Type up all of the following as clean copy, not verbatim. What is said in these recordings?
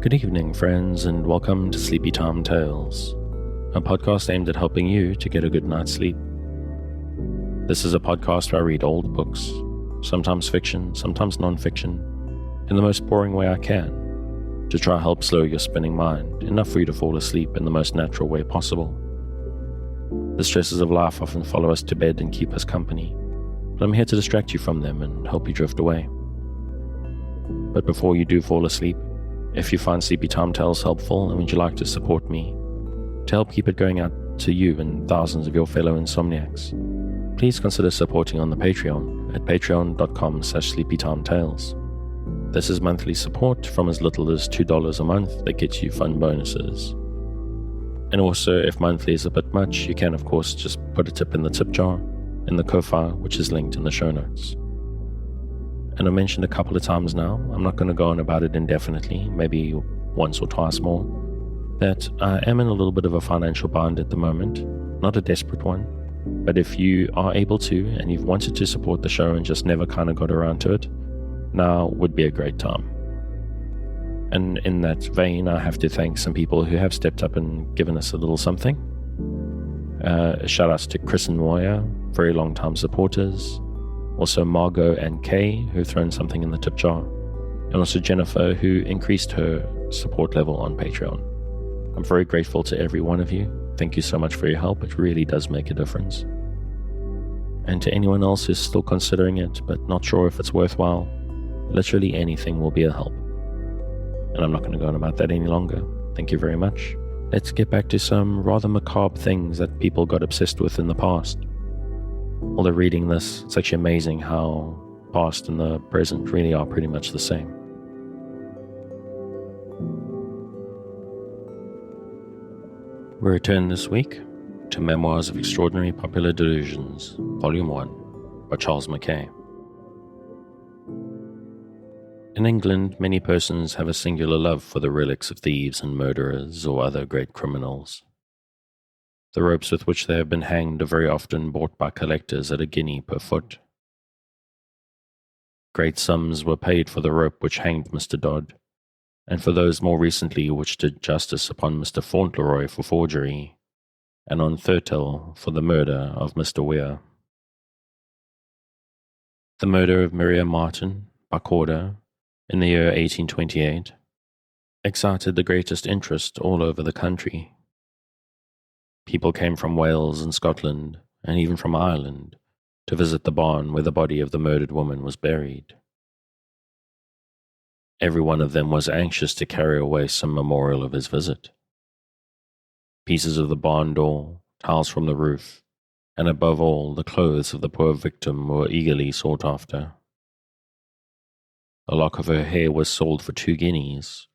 Good evening, friends, and welcome to Sleepy Time Tales, a podcast aimed at helping you to get a good night's sleep. This is a podcast where I read old books, sometimes fiction, sometimes non-fiction, in the most boring way I can, to try to help slow your spinning mind, enough for you to fall asleep in the most natural way possible. The stresses of life often follow us to bed and keep us company, but I'm here to distract you from them and help you drift away. But before you do fall asleep, if you find Sleepy Time Tales helpful and would you like to support me to help keep it going out to you and thousands of your fellow insomniacs, please consider supporting on the Patreon at patreon.com/sleepytimetales. This is monthly support from as little as $2 a month that gets you fun bonuses. And also, if monthly is a bit much, you can of course just put a tip in the tip jar in the Ko-fi, which is linked in the show notes. And I mentioned a couple of times now, I'm not going to go on about it indefinitely, maybe once or twice more, that I am in a little bit of a financial bind at the moment, not a desperate one, but if you are able to and you've wanted to support the show and just never kind of got around to it, now would be a great time. And in that vein, I have to thank some people who have stepped up and given us a little something. Shout outs to Chris and Moya, very long time supporters. Also Margot and Kay, who've thrown something in the tip jar. And also Jennifer, who increased her support level on Patreon. I'm very grateful to every one of you. Thank you so much for your help. It really does make a difference. And to anyone else who's still considering it, but not sure if it's worthwhile, literally anything will be a help. And I'm not going to go on about that any longer. Thank you very much. Let's get back to some rather macabre things that people got obsessed with in the past. Although reading this, it's actually amazing how past and the present really are pretty much the same. We return this week to Memoirs of Extraordinary Popular Delusions, Volume 1, by Charles Mackay. In England, many persons have a singular love for the relics of thieves and murderers or other great criminals. The ropes with which they have been hanged are very often bought by collectors at a guinea per foot. Great sums were paid for the rope which hanged Mr. Dodd, and for those more recently which did justice upon Mr. Fauntleroy for forgery, and on Thurtell for the murder of Mr. Weir. The murder of Maria Martin by Corder in the year 1828 excited the greatest interest all over the country. People came from Wales and Scotland, and even from Ireland, to visit the barn where the body of the murdered woman was buried. Every one of them was anxious to carry away some memorial of his visit. Pieces of the barn door, tiles from the roof, and above all, the clothes of the poor victim were eagerly sought after. A lock of her hair was sold for 2 guineas,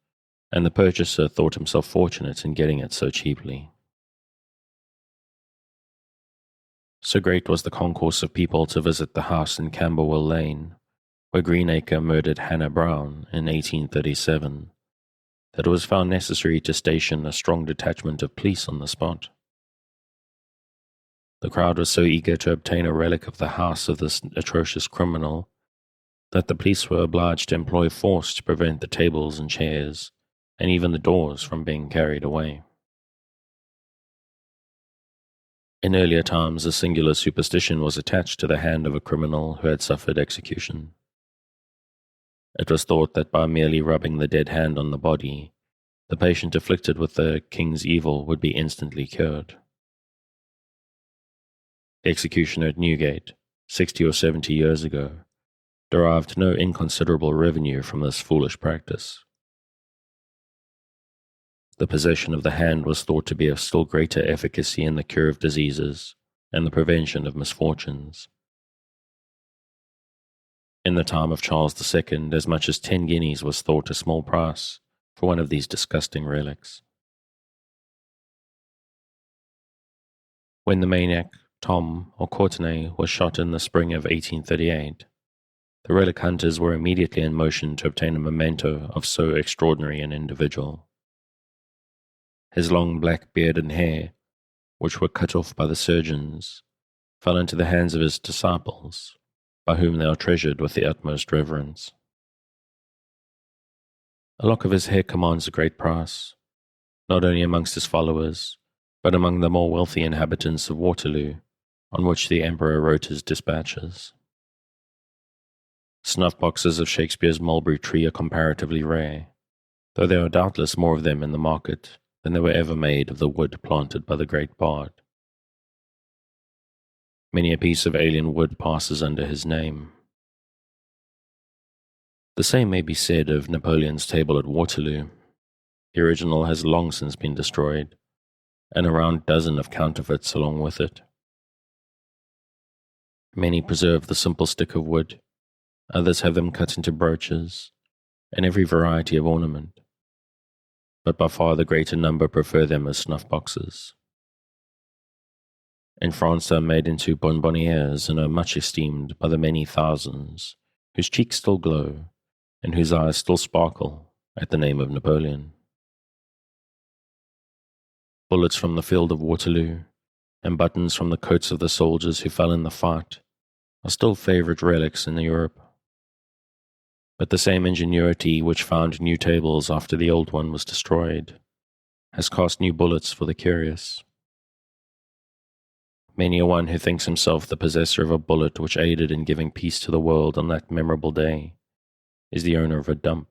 and the purchaser thought himself fortunate in getting it so cheaply. So great was the concourse of people to visit the house in Camberwell Lane, where Greenacre murdered Hannah Brown in 1837, that it was found necessary to station a strong detachment of police on the spot. The crowd was so eager to obtain a relic of the house of this atrocious criminal that the police were obliged to employ force to prevent the tables and chairs, and even the doors, from being carried away. In earlier times, a singular superstition was attached to the hand of a criminal who had suffered execution. It was thought that by merely rubbing the dead hand on the body, the patient afflicted with the king's evil would be instantly cured. The executioner at Newgate, 60 or 70 years ago, derived no inconsiderable revenue from this foolish practice. The possession of the hand was thought to be of still greater efficacy in the cure of diseases and the prevention of misfortunes. In the time of Charles II, as much as 10 guineas was thought a small price for one of these disgusting relics. When the maniac, Tom or Courtenay, was shot in the spring of 1838, the relic hunters were immediately in motion to obtain a memento of so extraordinary an individual. His long black beard and hair, which were cut off by the surgeons, fell into the hands of his disciples, by whom they are treasured with the utmost reverence. A lock of his hair commands a great price, not only amongst his followers, but among the more wealthy inhabitants of Waterloo, on which the Emperor wrote his dispatches. Snuff-boxes of Shakespeare's mulberry tree are comparatively rare, though there are doubtless more of them in the market than there were ever made of the wood planted by the great bard. Many a piece of alien wood passes under his name. The same may be said of Napoleon's table at Waterloo. The original has long since been destroyed, and a round dozen of counterfeits along with it. Many preserve the simple stick of wood, others have them cut into brooches, and every variety of ornament, but by far the greater number prefer them as snuff-boxes. In France they are made into bonbonnières and are much esteemed by the many thousands whose cheeks still glow and whose eyes still sparkle at the name of Napoleon. Bullets from the field of Waterloo and buttons from the coats of the soldiers who fell in the fight are still favourite relics in Europe. But the same ingenuity which found new tables after the old one was destroyed has cast new bullets for the curious. Many a one who thinks himself the possessor of a bullet which aided in giving peace to the world on that memorable day is the owner of a dump,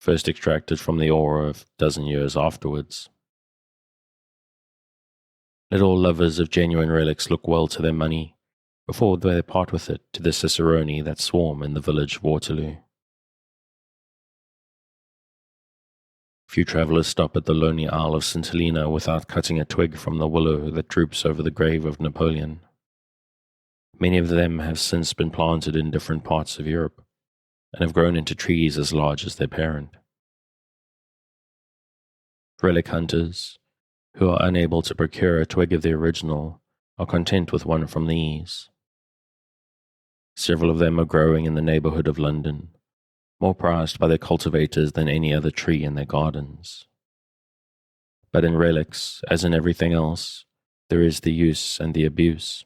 first extracted from the ore a dozen years afterwards. Let all lovers of genuine relics look well to their money before they part with it to the ciceroni that swarm in the village of Waterloo. Few travellers stop at the lonely Isle of St. Helena without cutting a twig from the willow that droops over the grave of Napoleon. Many of them have since been planted in different parts of Europe, and have grown into trees as large as their parent. Relic hunters, who are unable to procure a twig of the original, are content with one from these. Several of them are growing in the neighbourhood of London, more prized by their cultivators than any other tree in their gardens. But in relics, as in everything else, there is the use and the abuse.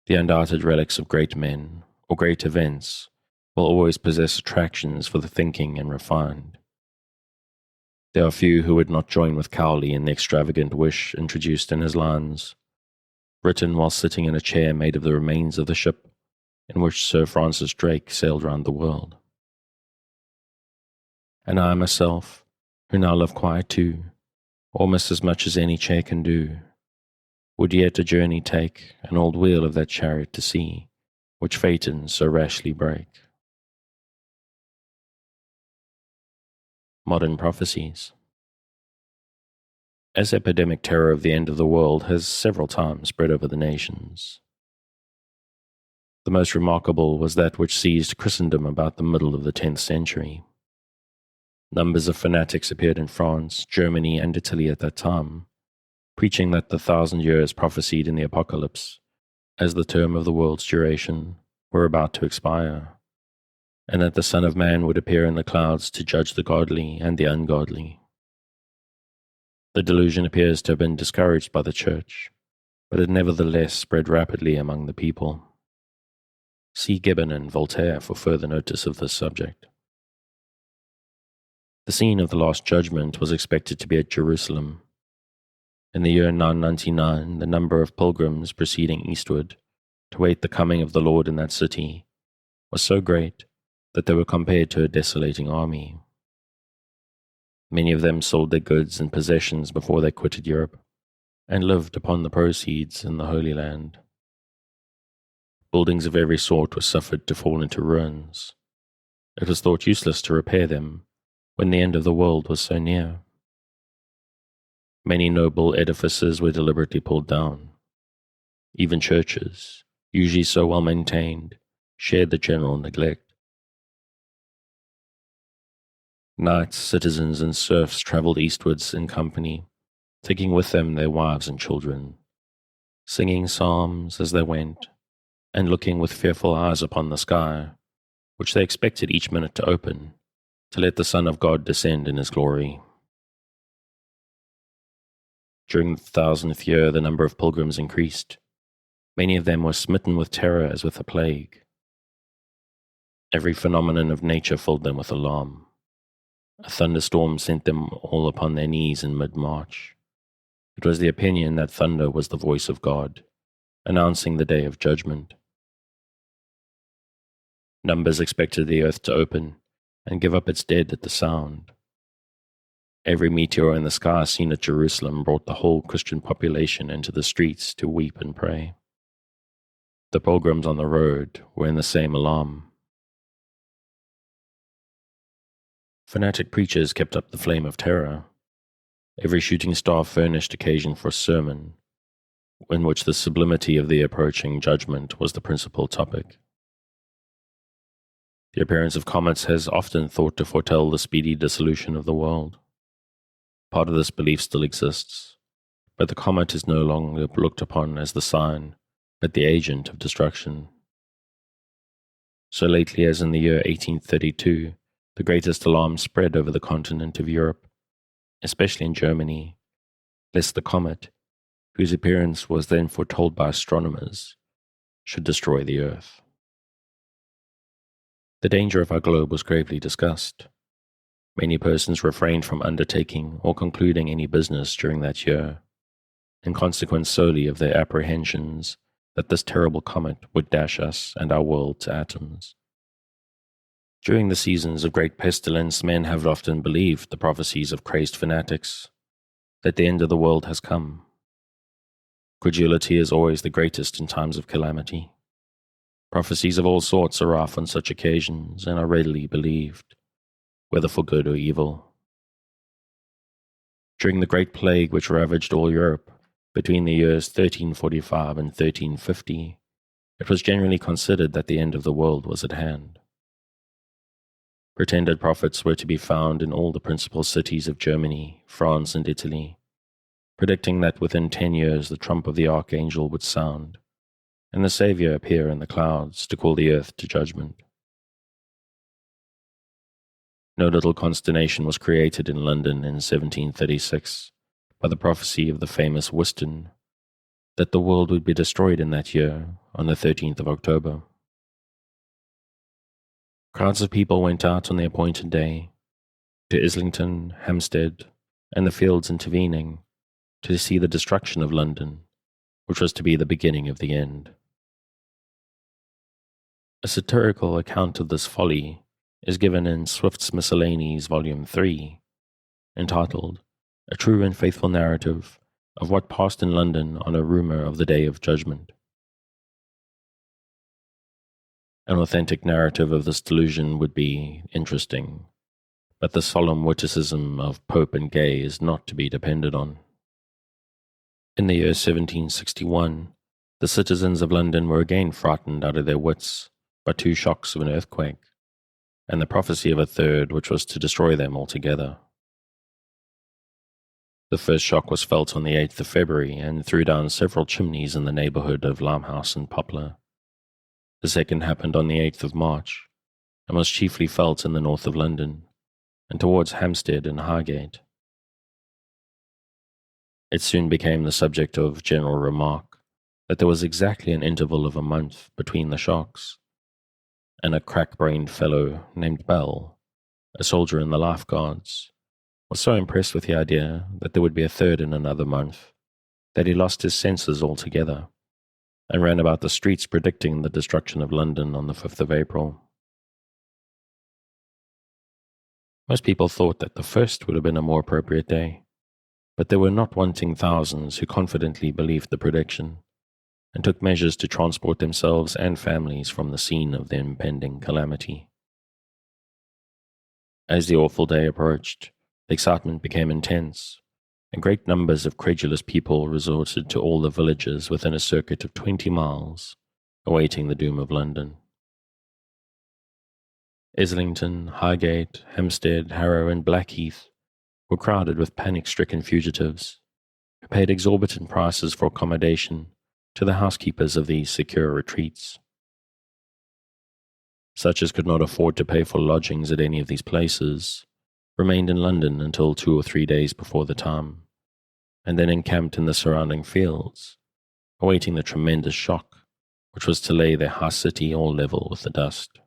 The undoubted relics of great men, or great events, will always possess attractions for the thinking and refined. There are few who would not join with Cowley in the extravagant wish introduced in his lines, written while sitting in a chair made of the remains of the ship in which Sir Francis Drake sailed round the world. And I myself, who now live quiet too, almost as much as any chair can do, would yet a journey take, an old wheel of that chariot to see, which Phaeton so rashly break. Modern prophecies. As epidemic terror of the end of the world has several times spread over the nations, the most remarkable was that which seized Christendom about the middle of the 10th century. Numbers of fanatics appeared in France, Germany, and Italy at that time, preaching that the 1,000 years prophesied in the Apocalypse, as the term of the world's duration, were about to expire, and that the Son of Man would appear in the clouds to judge the godly and the ungodly. The delusion appears to have been discouraged by the Church, but it nevertheless spread rapidly among the people. See Gibbon and Voltaire for further notice of this subject. The scene of the Last Judgment was expected to be at Jerusalem. In the year 999, the number of pilgrims proceeding eastward to wait the coming of the Lord in that city was so great that they were compared to a desolating army. Many of them sold their goods and possessions before they quitted Europe, and lived upon the proceeds in the Holy Land. Buildings of every sort were suffered to fall into ruins. It was thought useless to repair them when the end of the world was so near. Many noble edifices were deliberately pulled down. Even churches, usually so well maintained, shared the general neglect. Knights, citizens, and serfs travelled eastwards in company, taking with them their wives and children, singing psalms as they went, and looking with fearful eyes upon the sky, which they expected each minute to open, to let the Son of God descend in his glory. During the 1000th year, the number of pilgrims increased. Many of them were smitten with terror as with a plague. Every phenomenon of nature filled them with alarm. A thunderstorm sent them all upon their knees in mid-March. It was the opinion that thunder was the voice of God, announcing the day of judgment. Numbers expected the earth to open and give up its dead at the sound. Every meteor in the sky seen at Jerusalem brought the whole Christian population into the streets to weep and pray. The pilgrims on the road were in the same alarm. Fanatic preachers kept up the flame of terror. Every shooting star furnished occasion for a sermon, in which the sublimity of the approaching judgment was the principal topic. The appearance of comets has often thought to foretell the speedy dissolution of the world. Part of this belief still exists, but the comet is no longer looked upon as the sign, but the agent of destruction. So lately as in the year 1832, the greatest alarm spread over the continent of Europe, especially in Germany, lest the comet, whose appearance was then foretold by astronomers, should destroy the earth. The danger of our globe was gravely discussed. Many persons refrained from undertaking or concluding any business during that year, in consequence solely of their apprehensions that this terrible comet would dash us and our world to atoms. During the seasons of great pestilence, men have often believed the prophecies of crazed fanatics, that the end of the world has come. Credulity is always the greatest in times of calamity. Prophecies of all sorts are rife on such occasions and are readily believed, whether for good or evil. During the Great Plague which ravaged all Europe between the years 1345 and 1350, it was generally considered that the end of the world was at hand. Pretended prophets were to be found in all the principal cities of Germany, France, and Italy, predicting that within 10 years the trump of the archangel would sound, and the Saviour appear in the clouds to call the earth to judgment. No little consternation was created in London in 1736 by the prophecy of the famous Whiston that the world would be destroyed in that year on the 13th of October. Crowds of people went out on the appointed day to Islington, Hampstead, and the fields intervening to see the destruction of London, which was to be the beginning of the end. A satirical account of this folly is given in Swift's Miscellanies, Volume 3, entitled A True and Faithful Narrative of What Passed in London on a Rumour of the Day of Judgment. An authentic narrative of this delusion would be interesting, but the solemn witticism of Pope and Gay is not to be depended on. In the year 1761, the citizens of London were again frightened out of their wits by 2 shocks of an earthquake, and the prophecy of a third which was to destroy them altogether. The first shock was felt on the 8th of February and threw down several chimneys in the neighbourhood of Limehouse and Poplar. The second happened on the 8th of March, and was chiefly felt in the north of London, and towards Hampstead and Highgate. It soon became the subject of general remark that there was exactly an interval of a month between the shocks, and a crack-brained fellow named Bell, a soldier in the Life Guards, was so impressed with the idea that there would be a third in another month that he lost his senses altogether, and ran about the streets predicting the destruction of London on the 5th of April. Most people thought that the 1st would have been a more appropriate day, but there were not wanting thousands who confidently believed the prediction, and took measures to transport themselves and families from the scene of the impending calamity. As the awful day approached, the excitement became intense, and great numbers of credulous people resorted to all the villages within a circuit of 20 miles, awaiting the doom of London. Islington, Highgate, Hampstead, Harrow, and Blackheath were crowded with panic-stricken fugitives, who paid exorbitant prices for accommodation to the housekeepers of these secure retreats. Such as could not afford to pay for lodgings at any of these places remained in London until 2 or 3 days before the time, and then encamped in the surrounding fields, awaiting the tremendous shock which was to lay their high city all level with the dust.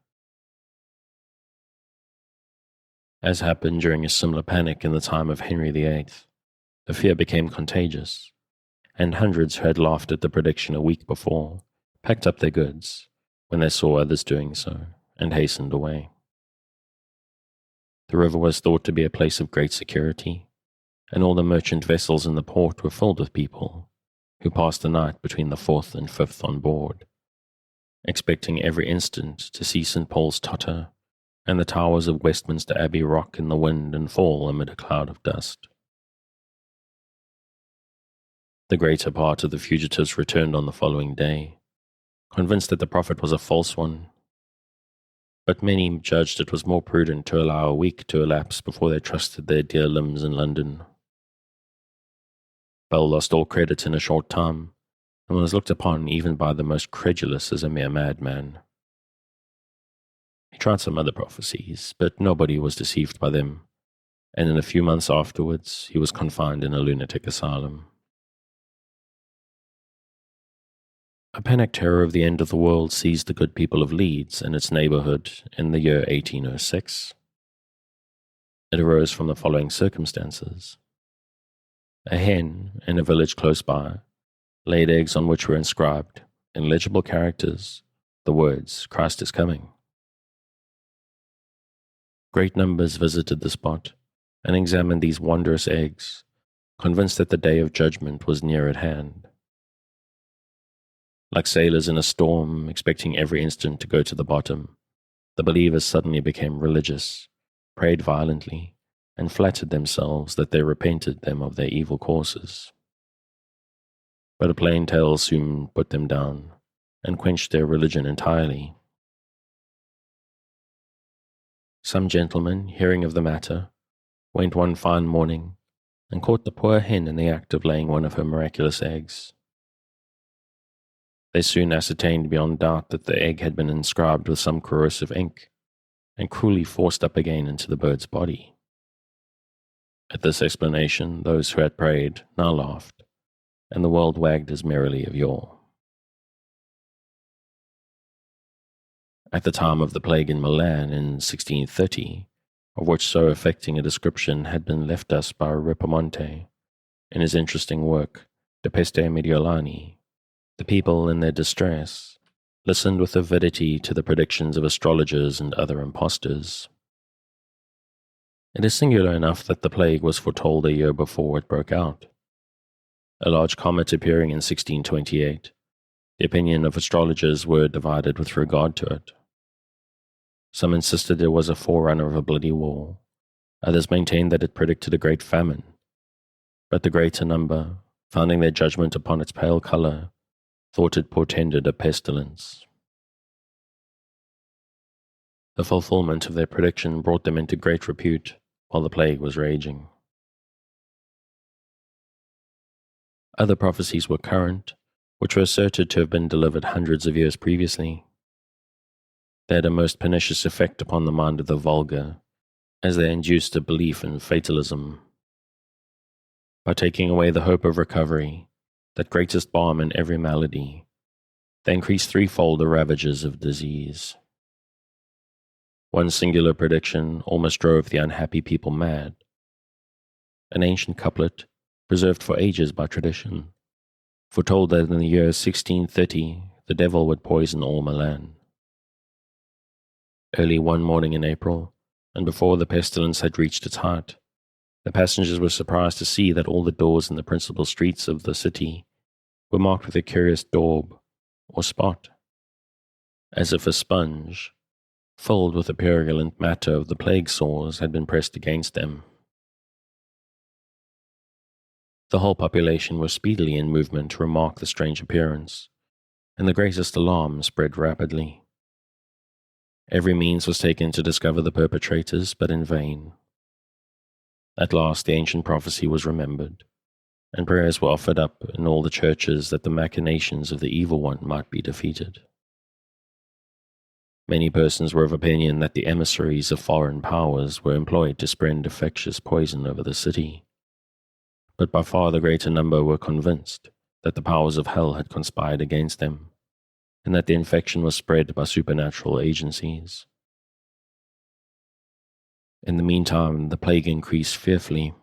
As happened during a similar panic in the time of Henry VIII, the fear became contagious, and hundreds who had laughed at the prediction a week before packed up their goods when they saw others doing so and hastened away. The river was thought to be a place of great security, and all the merchant vessels in the port were filled with people who passed the night between the 4th and 5th on board, expecting every instant to see St. Paul's totter and the towers of Westminster Abbey rock in the wind and fall amid a cloud of dust. The greater part of the fugitives returned on the following day, convinced that the prophet was a false one, but many judged it was more prudent to allow a week to elapse before they trusted their dear limbs in London. Bell lost all credit in a short time, and was looked upon even by the most credulous as a mere madman. He tried some other prophecies, but nobody was deceived by them, and in a few months afterwards he was confined in a lunatic asylum. A panic terror of the end of the world seized the good people of Leeds and its neighbourhood in the year 1806. It arose from the following circumstances. A hen in a village close by laid eggs on which were inscribed, in legible characters, the words, "Christ is coming." Great numbers visited the spot and examined these wondrous eggs, convinced that the day of judgment was near at hand. Like sailors in a storm, expecting every instant to go to the bottom, the believers suddenly became religious, prayed violently, and flattered themselves that they repented them of their evil courses. But a plain tale soon put them down, and quenched their religion entirely. Some gentlemen, hearing of the matter, went one fine morning and caught the poor hen in the act of laying one of her miraculous eggs. They soon ascertained beyond doubt that the egg had been inscribed with some corrosive ink, and cruelly forced up again into the bird's body. At this explanation, those who had prayed now laughed, and the world wagged as merrily of yore. At the time of the plague in Milan in 1630, of which so affecting a description had been left us by Ripamonte in his interesting work, De Peste Mediolani, the people, in their distress, listened with avidity to the predictions of astrologers and other impostors. It is singular enough that the plague was foretold a year before it broke out. A large comet appearing in 1628, the opinion of astrologers were divided with regard to it. Some insisted it was a forerunner of a bloody war, others maintained that it predicted a great famine, but the greater number, founding their judgment upon its pale color, thought it portended a pestilence. The fulfillment of their prediction brought them into great repute while the plague was raging. Other prophecies were current, which were asserted to have been delivered hundreds of years previously. They had a most pernicious effect upon the mind of the vulgar, as they induced a belief in fatalism. By taking away the hope of recovery, that greatest balm in every malady, they increased threefold the ravages of disease. One singular prediction almost drove the unhappy people mad. An ancient couplet, preserved for ages by tradition, foretold that in the year 1630 the devil would poison all Milan. Early one morning in April, and before the pestilence had reached its height, the passengers were surprised to see that all the doors in the principal streets of the city were marked with a curious daub, or spot, as if a sponge, filled with the purulent matter of the plague sores, had been pressed against them. The whole population was speedily in movement to remark the strange appearance, and the greatest alarm spread rapidly. Every means was taken to discover the perpetrators, but in vain. At last the ancient prophecy was remembered, and prayers were offered up in all the churches that the machinations of the evil one might be defeated. Many persons were of opinion that the emissaries of foreign powers were employed to spread infectious poison over the city, but by far the greater number were convinced that the powers of hell had conspired against them, and that the infection was spread by supernatural agencies. In the meantime, the plague increased fearfully.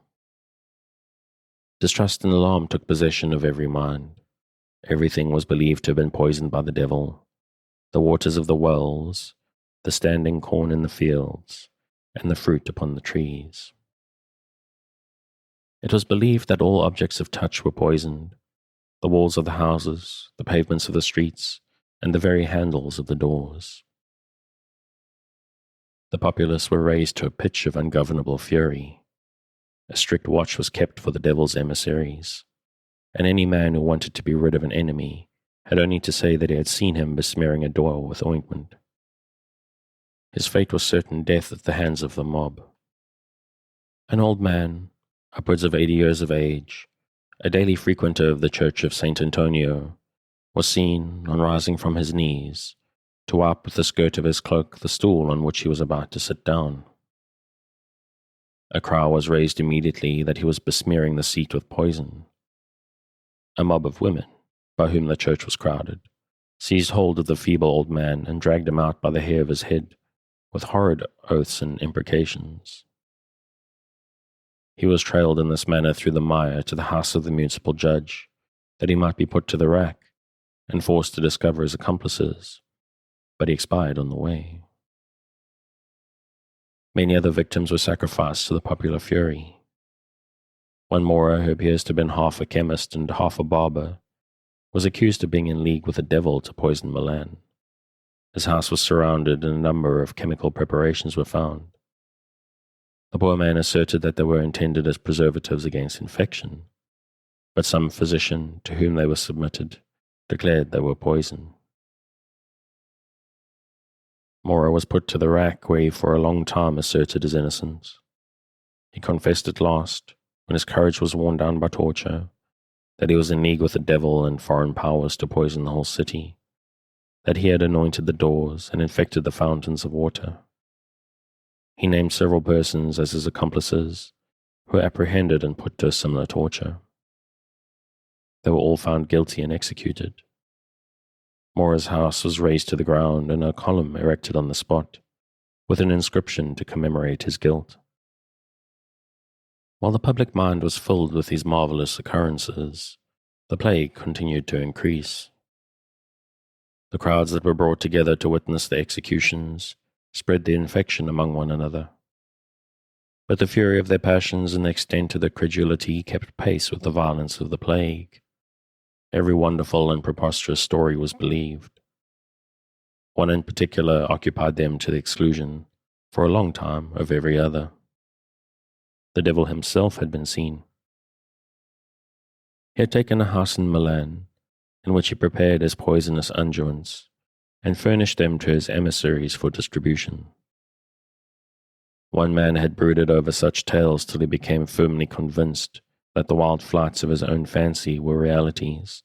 Distrust and alarm took possession of every mind. Everything was believed to have been poisoned by the devil. The waters of the wells, the standing corn in the fields, and the fruit upon the trees. It was believed that all objects of touch were poisoned, the walls of the houses, the pavements of the streets, and the very handles of the doors. The populace were raised to a pitch of ungovernable fury. A strict watch was kept for the devil's emissaries, and any man who wanted to be rid of an enemy had only to say that he had seen him besmearing a door with ointment. His fate was certain death at the hands of the mob. An old man, upwards of 80 years of age, a daily frequenter of the church of St. Antonio, was seen, on rising from his knees, to wipe with the skirt of his cloak the stool on which he was about to sit down. A cry was raised immediately that he was besmearing the seat with poison. A mob of women, by whom the church was crowded, seized hold of the feeble old man and dragged him out by the hair of his head, with horrid oaths and imprecations. He was trailed in this manner through the mire to the house of the municipal judge, that he might be put to the rack and forced to discover his accomplices, but he expired on the way. Many other victims were sacrificed to the popular fury. One Mora, who appears to have been half a chemist and half a barber, was accused of being in league with the devil to poison Milan. His house was surrounded and a number of chemical preparations were found. The poor man asserted that they were intended as preservatives against infection, but some physician to whom they were submitted declared they were poison. Mora was put to the rack, where he for a long time asserted his innocence. He confessed at last, when his courage was worn down by torture, that he was in league with the devil and foreign powers to poison the whole city, that he had anointed the doors and infected the fountains of water. He named several persons as his accomplices, who were apprehended and put to a similar torture. They were all found guilty and executed. Mora's house was razed to the ground and a column erected on the spot, with an inscription to commemorate his guilt. While the public mind was filled with these marvelous occurrences, the plague continued to increase. The crowds that were brought together to witness the executions spread the infection among one another. But the fury of their passions and the extent of their credulity kept pace with the violence of the plague. Every wonderful and preposterous story was believed. One in particular occupied them to the exclusion, for a long time, of every other. The devil himself had been seen. He had taken a house in Milan, in which he prepared his poisonous unguents, and furnished them to his emissaries for distribution. One man had brooded over such tales till he became firmly convinced that the wild flights of his own fancy were realities.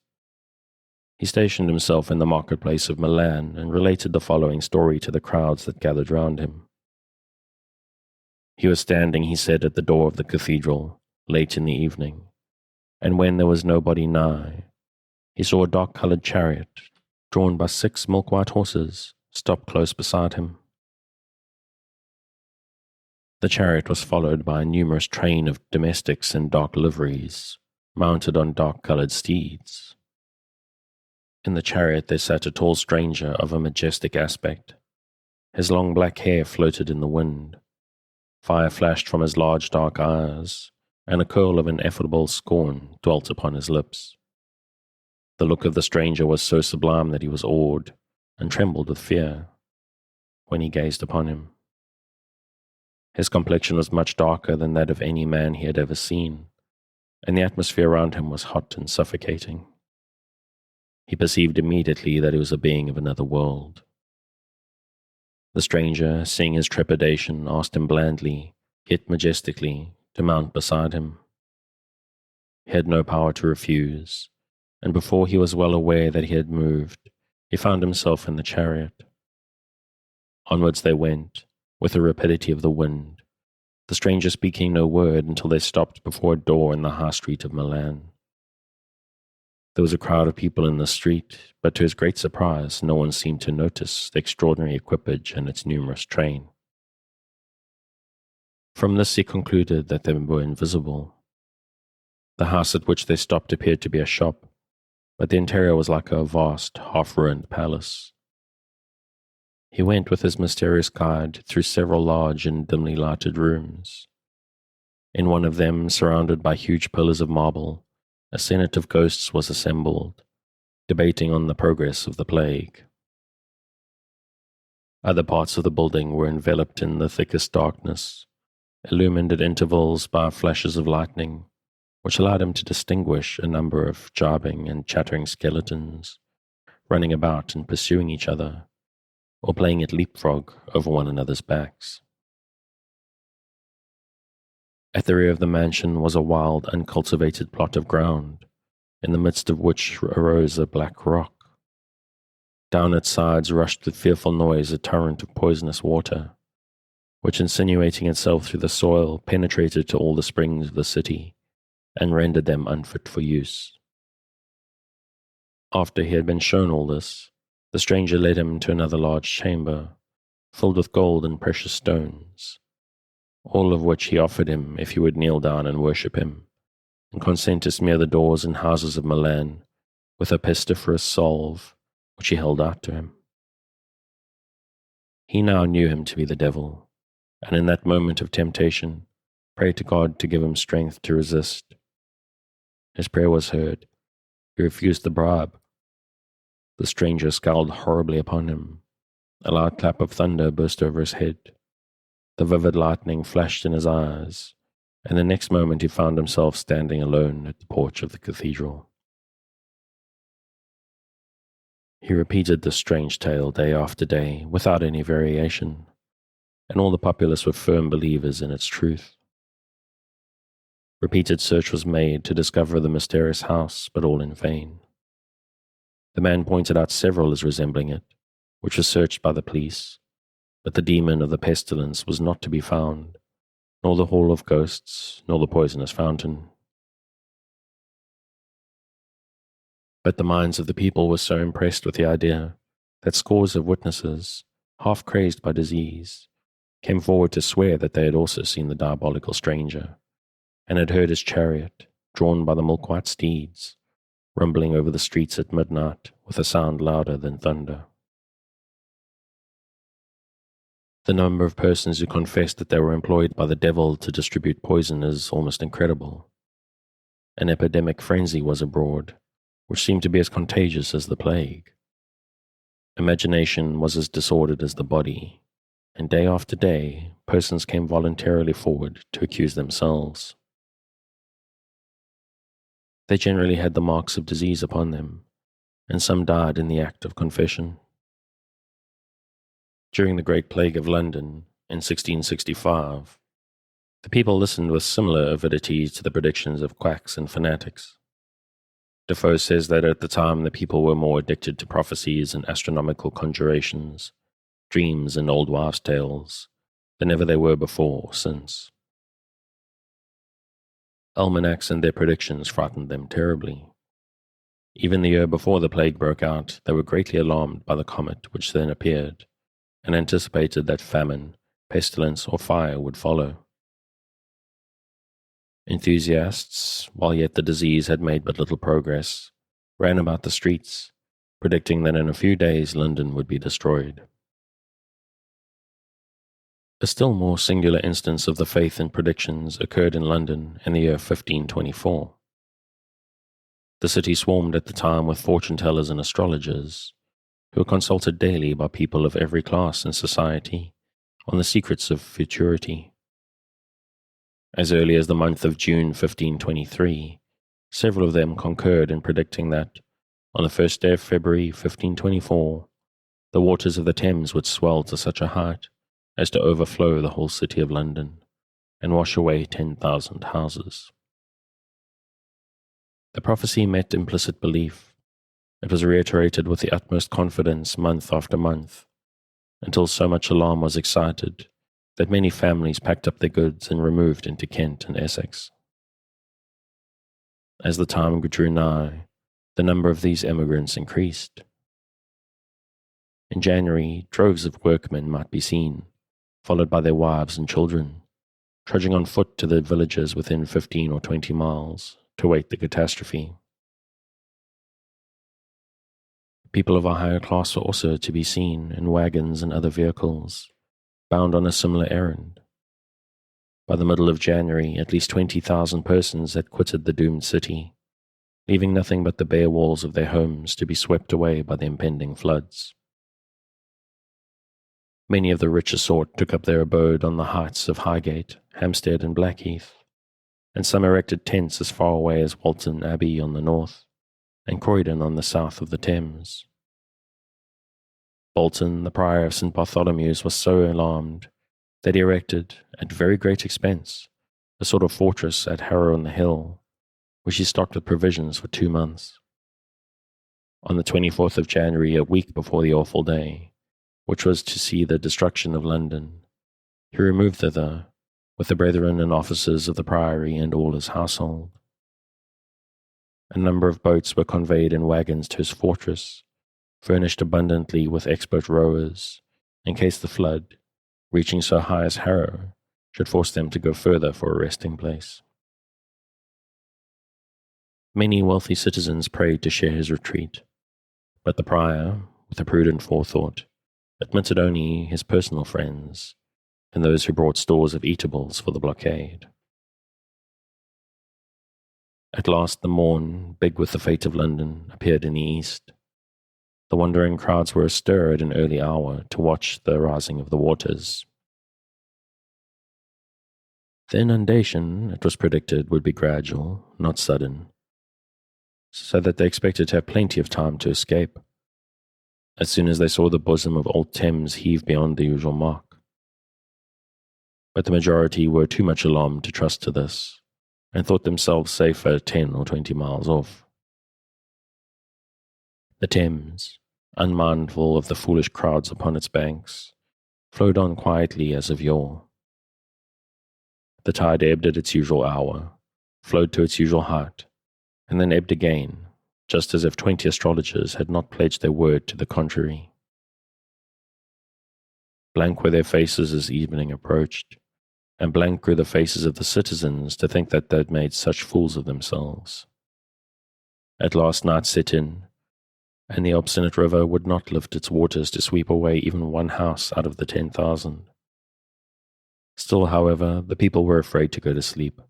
He stationed himself in the marketplace of Milan and related the following story to the crowds that gathered round him. He was standing, he said, at the door of the cathedral, late in the evening, and when there was nobody nigh, he saw a dark-coloured chariot, drawn by 6 milk-white horses, stop close beside him. The chariot was followed by a numerous train of domestics in dark liveries, mounted on dark-coloured steeds. In the chariot there sat a tall stranger of a majestic aspect. His long black hair floated in the wind. Fire flashed from his large dark eyes, and a curl of ineffable scorn dwelt upon his lips. The look of the stranger was so sublime that he was awed and trembled with fear when he gazed upon him. His complexion was much darker than that of any man he had ever seen, and the atmosphere around him was hot and suffocating. He perceived immediately that he was a being of another world. The stranger, seeing his trepidation, asked him blandly, yet majestically, to mount beside him. He had no power to refuse, and before he was well aware that he had moved, he found himself in the chariot. Onwards they went, with the rapidity of the wind, the stranger speaking no word until they stopped before a door in the high street of Milan. There was a crowd of people in the street, but to his great surprise, no one seemed to notice the extraordinary equipage and its numerous train. From this he concluded that they were invisible. The house at which they stopped appeared to be a shop, but the interior was like a vast, half-ruined palace. He went with his mysterious guide through several large and dimly lighted rooms. In one of them, surrounded by huge pillars of marble, a senate of ghosts was assembled, debating on the progress of the plague. Other parts of the building were enveloped in the thickest darkness, illumined at intervals by flashes of lightning, which allowed him to distinguish a number of gibing and chattering skeletons, running about and pursuing each other, or playing at leapfrog over one another's backs. At the rear of the mansion was a wild, uncultivated plot of ground, in the midst of which arose a black rock. Down its sides rushed with fearful noise a torrent of poisonous water, which, insinuating itself through the soil, penetrated to all the springs of the city and rendered them unfit for use. After he had been shown all this, the stranger led him to another large chamber, filled with gold and precious stones, all of which he offered him if he would kneel down and worship him, and consent to smear the doors and houses of Milan with a pestiferous salve which he held out to him. He now knew him to be the devil, and in that moment of temptation prayed to God to give him strength to resist. His prayer was heard. He refused the bribe. The stranger scowled horribly upon him. A loud clap of thunder burst over his head. The vivid lightning flashed in his eyes, and the next moment he found himself standing alone at the porch of the cathedral. He repeated this strange tale day after day, without any variation, and all the populace were firm believers in its truth. Repeated search was made to discover the mysterious house, but all in vain. The man pointed out several as resembling it, which was searched by the police, but the demon of the pestilence was not to be found, nor the hall of ghosts, nor the poisonous fountain. But the minds of the people were so impressed with the idea that scores of witnesses, half crazed by disease, came forward to swear that they had also seen the diabolical stranger, and had heard his chariot, drawn by the milk-white steeds, rumbling over the streets at midnight with a sound louder than thunder. The number of persons who confessed that they were employed by the devil to distribute poison is almost incredible. An epidemic frenzy was abroad, which seemed to be as contagious as the plague. Imagination was as disordered as the body, and day after day, persons came voluntarily forward to accuse themselves. They generally had the marks of disease upon them, and some died in the act of confession. During the Great Plague of London in 1665, the people listened with similar avidity to the predictions of quacks and fanatics. Defoe says that at the time the people were more addicted to prophecies and astronomical conjurations, dreams and old wives' tales, than ever they were before or since. Almanacs and their predictions frightened them terribly. Even the year before the plague broke out, they were greatly alarmed by the comet which then appeared, and anticipated that famine, pestilence, or fire would follow. Enthusiasts, while yet the disease had made but little progress, ran about the streets, predicting that in a few days London would be destroyed. A still more singular instance of the faith in predictions occurred in London in the year 1524. The city swarmed at the time with fortune-tellers and astrologers, who were consulted daily by people of every class in society on the secrets of futurity. As early as the month of June 1523, several of them concurred in predicting that, on the first day of February 1524, the waters of the Thames would swell to such a height as to overflow the whole city of London and wash away 10,000 houses. The prophecy met implicit belief. It was reiterated with the utmost confidence month after month, until so much alarm was excited that many families packed up their goods and removed into Kent and Essex. As the time drew nigh, the number of these emigrants increased. In January, droves of workmen might be seen, followed by their wives and children, trudging on foot to the villages within 15 or 20 miles to await the catastrophe. People of a higher class were also to be seen in wagons and other vehicles, bound on a similar errand. By the middle of January, at least 20,000 persons had quitted the doomed city, leaving nothing but the bare walls of their homes to be swept away by the impending floods. Many of the richer sort took up their abode on the heights of Highgate, Hampstead, and Blackheath, and some erected tents as far away as Walton Abbey on the north, and Croydon on the south of the Thames. Bolton, the prior of St. Bartholomew's, was so alarmed that he erected, at very great expense, a sort of fortress at Harrow on the Hill, which he stocked with provisions for 2 months. On the 24th of January, a week before the awful day, which was to see the destruction of London, he removed thither, with the brethren and officers of the priory and all his household. A number of boats were conveyed in wagons to his fortress, furnished abundantly with expert rowers, in case the flood, reaching so high as Harrow, should force them to go further for a resting place. Many wealthy citizens prayed to share his retreat, but the prior, with a prudent forethought, admitted only his personal friends and those who brought stores of eatables for the blockade. At last the morn, big with the fate of London, appeared in the east. The wondering crowds were astir at an early hour to watch the rising of the waters. The inundation, it was predicted, would be gradual, not sudden, so that they expected to have plenty of time to escape, as soon as they saw the bosom of old Thames heave beyond the usual mark. But the majority were too much alarmed to trust to this, and thought themselves safer 10 or 20 miles off. The Thames, unmindful of the foolish crowds upon its banks, flowed on quietly as of yore. The tide ebbed at its usual hour, flowed to its usual height, and then ebbed again, just as if 20 astrologers had not pledged their word to the contrary. Blank were their faces as evening approached, and blank grew the faces of the citizens to think that they had made such fools of themselves. At last night set in, and the obstinate river would not lift its waters to sweep away even one house out of the 10,000. Still, however, the people were afraid to go to sleep.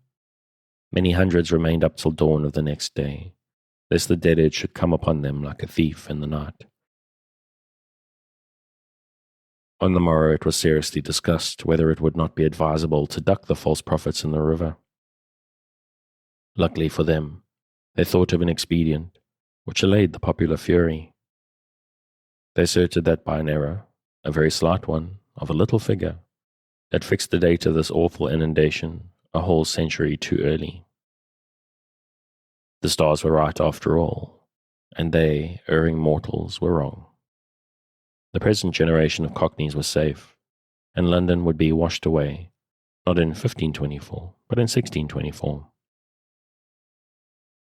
Many hundreds remained up till dawn of the next day, lest the dead should come upon them like a thief in the night. On the morrow it was seriously discussed whether it would not be advisable to duck the false prophets in the river. Luckily for them, they thought of an expedient which allayed the popular fury. They asserted that by an error, a very slight one, of a little figure, that fixed the date of this awful inundation a whole century too early. The stars were right after all, and they, erring mortals, were wrong. The present generation of Cockneys was safe, and London would be washed away, not in 1524, but in 1624.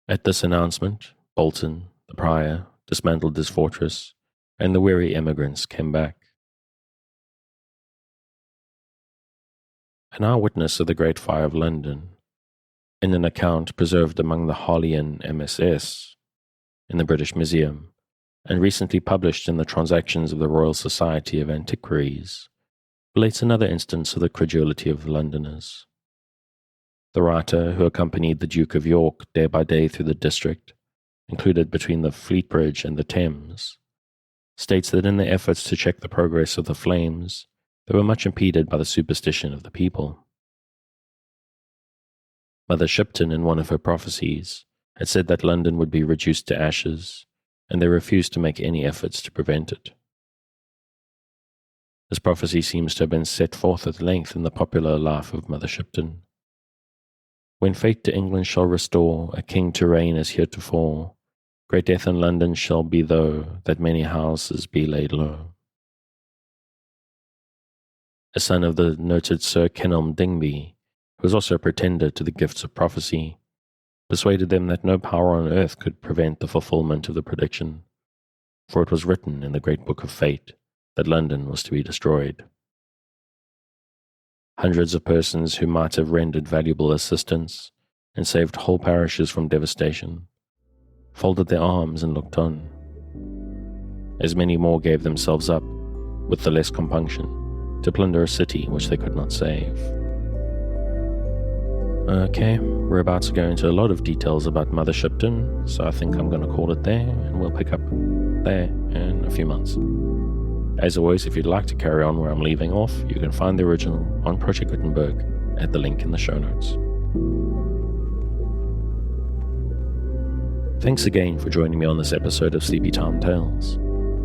At this announcement, Bolton, the prior, dismantled his fortress, and the weary emigrants came back. An eyewitness of the Great Fire of London, in an account preserved among the Harleian MSS in the British Museum, and recently published in the Transactions of the Royal Society of Antiquaries, relates another instance of the credulity of Londoners. The writer, who accompanied the Duke of York day by day through the district, included between the Fleet Bridge and the Thames, states that in their efforts to check the progress of the flames, they were much impeded by the superstition of the people. Mother Shipton, in one of her prophecies, had said that London would be reduced to ashes, and they refused to make any efforts to prevent it. This prophecy seems to have been set forth at length in the popular life of Mother Shipton. When fate to England shall restore a king to reign as heretofore, great death in London shall be though that many houses be laid low. A son of the noted Sir Kenelm Digby, who was also a pretender to the gifts of prophecy, persuaded them that no power on earth could prevent the fulfillment of the prediction, for it was written in the great book of fate that London was to be destroyed. Hundreds of persons who might have rendered valuable assistance and saved whole parishes from devastation folded their arms and looked on. As many more gave themselves up, with the less compunction, to plunder a city which they could not save. Okay, we're about to go into a lot of details about Mother Shipton, so I think I'm going to call it there, and we'll pick up there in a few months. As always, if you'd like to carry on where I'm leaving off, you can find the original on Project Gutenberg at the link in the show notes. Thanks again for joining me on this episode of Sleepy Time Tales,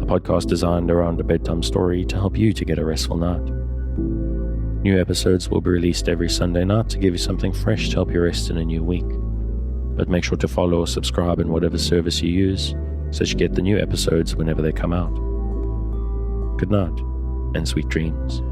a podcast designed around a bedtime story to help you to get a restful night. New episodes will be released every Sunday night to give you something fresh to help you rest in a new week. But make sure to follow or subscribe in whatever service you use so that you get the new episodes whenever they come out. Good night, and sweet dreams.